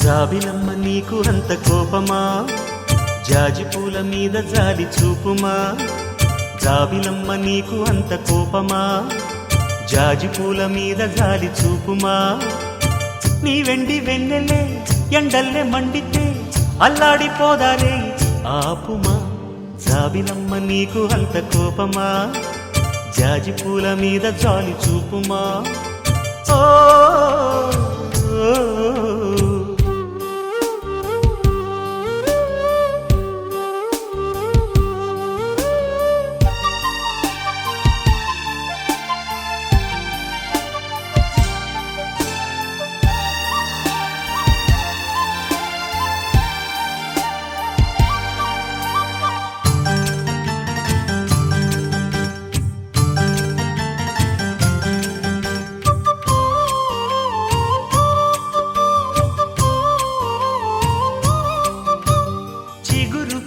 జాబిలమ్మ నీకు అంత కోపమా, జాజి పూల మీద జాలి చూపుమా. జాబిలమ్మ నీకు అంత కోపమా, జాజి పూల మీద జాలి చూపుమా. నీ వెండి వెన్నెలే ఎండల్లే మండితే అల్లాడిపోదారే ఆపుమా. జాబిలమ్మ నీకు అంత కోపమా, జాజి పూల మీద జాలి చూపుమా. ఓ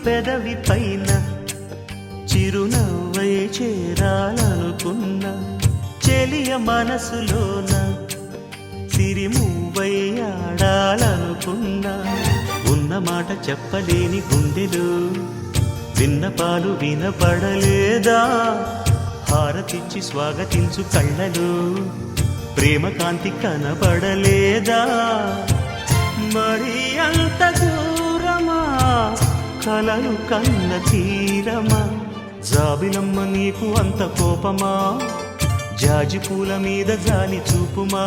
పెదవి పైన చిరునవ్వై చేరాలనుకున్నా, చెలియ మనసులోన సిరిమువ్వై ఆడాలనుకున్నా. ఉన్న మాట చెప్పలేని గుండెలు విన్నపాలు వినపడలేదా? హారతిచ్చి స్వాగతించు కళ్ళలు ప్రేమ కాంతి కనపడలేదా? మరి అంత దూరమా కలలు కన్న తీరమా? జాబిలమ్మ నీకు అంత కోపమా, జాజి పూల మీద జాలి చూపుమా.